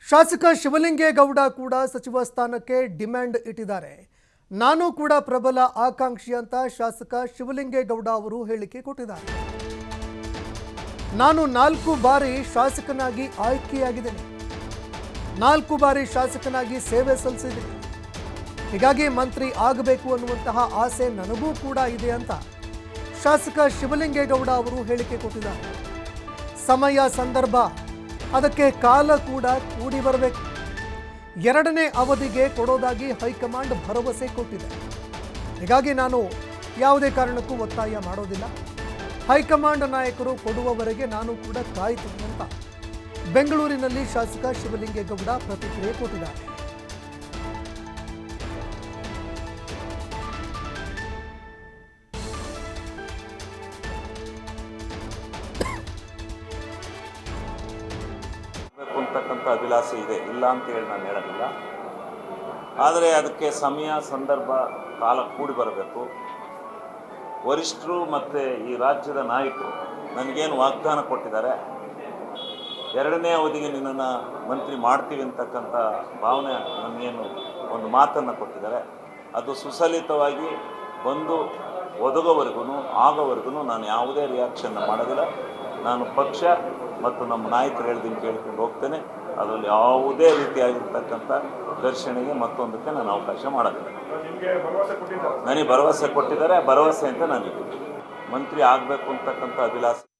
ಶಾಸಕ ಶಿವಲಿಂಗೇಗೌಡ ಕೂಡ ಸಚಿವ ಸ್ಥಾನಕ್ಕೆ ಡಿಮ್ಯಾಂಡ್ ಇಟ್ಟಿದ್ದಾರೆ. ನಾನು ಕೂಡ ಪ್ರಬಲ ಆಕಾಂಕ್ಷಿ ಅಂತ ಶಾಸಕ ಶಿವಲಿಂಗೇಗೌಡ ಅವರು ಹೇಳಿಕೆ ಕೊಟ್ಟಿದ್ದಾರೆ. ನಾನು 4 ಬಾರಿ ಶಾಸಕನಾಗಿ ಆಯ್ಕೆಯಾಗಿದ್ದೇನೆ, 4 ಬಾರಿ ಶಾಸಕನಾಗಿ ಸೇವೆ ಸಲ್ಲಿಸಿದ್ದೀನಿ. ಹೀಗಾಗಿ ಮಂತ್ರಿ ಆಗಬೇಕು ಅನ್ನುವಂತಹ ಆಸೆ ನನಗೂ ಕೂಡ ಇದೆ ಅಂತ ಶಾಸಕ ಶಿವಲಿಂಗೇಗೌಡ ಅವರು ಹೇಳಿಕೆ ಕೊಟ್ಟಿದ್ದಾರೆ. ಸಮಯ ಸಂದರ್ಭ ಅದಕ್ಕೆ ಕಾಲ ಕೂಡ ಕೂಡಿ ಬರಬೇಕು. 2ನೇ ಅವಧಿಗೆ ಕೊಡೋದಾಗಿ ಹೈಕಮಾಂಡ್ ಭರವಸೆ ಕೊಟ್ಟಿದೆ. ಹೀಗಾಗಿ ನಾನು ಯಾವುದೇ ಕಾರಣಕ್ಕೂ ಒತ್ತಾಯ ಮಾಡೋದಿಲ್ಲ. ಹೈಕಮಾಂಡ್ ನಾಯಕರು ಕೊಡುವವರೆಗೆ ನಾನು ಕೂಡ ಕಾಯ್ತೀನಿ ಅಂತ ಬೆಂಗಳೂರಿನಲ್ಲಿ ಶಾಸಕ ಶಿವಲಿಂಗೇಗೌಡ ಪ್ರತಿಕ್ರಿಯೆ ಕೊಟ್ಟಿದ್ದಾರೆ. ಅಂತಕ್ಕಂಥ ಅಭಿಲಾಷೆ ಇದೆ, ಇಲ್ಲ ಅಂತ ಹೇಳಿ ನಾನು ಹೇಳೋದಿಲ್ಲ. ಆದರೆ ಅದಕ್ಕೆ ಸಮಯ ಸಂದರ್ಭ ಕಾಲ ಕೂಡಿ ಬರಬೇಕು. ವರಿಷ್ಠರು ಮತ್ತು ಈ ರಾಜ್ಯದ ನಾಯಕರು ನನಗೇನು ವಾಗ್ದಾನ ಕೊಟ್ಟಿದ್ದಾರೆ, 2ನೇ ಅವಧಿಗೆ ನಿನ್ನನ್ನು ಮಂತ್ರಿ ಮಾಡ್ತೀವಿ ಅಂತಕ್ಕಂಥ ಭಾವನೆ ನನಗೇನು ಒಂದು ಮಾತನ್ನು ಕೊಟ್ಟಿದ್ದಾರೆ, ಅದು ಸುಸಲಿತವಾಗಿ ಬಂದು ಒದಗೋವರೆಗೂ ಆಗೋವರೆಗೂ ನಾನು ಯಾವುದೇ ರಿಯಾಕ್ಷನ್ ಮಾಡೋದಿಲ್ಲ. ನಾನು ಪಕ್ಷ ಮತ್ತು ನಮ್ಮ ನಾಯಕರು ಹೇಳ್ದಂಗೆ ಕೇಳ್ಕೊಂಡು ಹೋಗ್ತೇನೆ. ಅದರಲ್ಲಿ ಯಾವುದೇ ರೀತಿಯಾಗಿರ್ತಕ್ಕಂಥ ಘರ್ಷಣೆಗೆ ಮತ್ತೊಂದಕ್ಕೆ ನಾನು ಅವಕಾಶ ಮಾಡೋದಿಲ್ಲ. ನನಗೆ ಭರವಸೆ ಕೊಟ್ಟಿದ್ದಾರೆ, ಭರವಸೆ ಅಂತ ನನಗೆ ಮಂತ್ರಿ ಆಗಬೇಕು ಅಂತಕ್ಕಂಥ ಅಭಿಲಾಷೆ